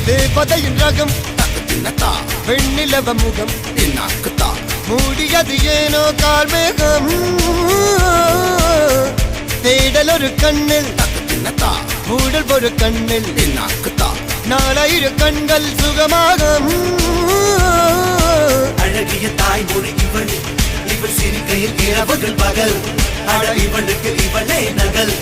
தேவதையின் ரகம் வெண்ணிலவ முகம் மூடியது ஏனோ கார்மேகம் தேடல் ஒரு கண்ணில் மூடல் ஒரு கண்ணில் நாலாயிர கண்கள் சுகமாக அழகிய தாய்மொழி இவள் இவள் சிரிக்கையில் இரவுகள் பகல் அழ இவளுக்கு இவளே நகல்.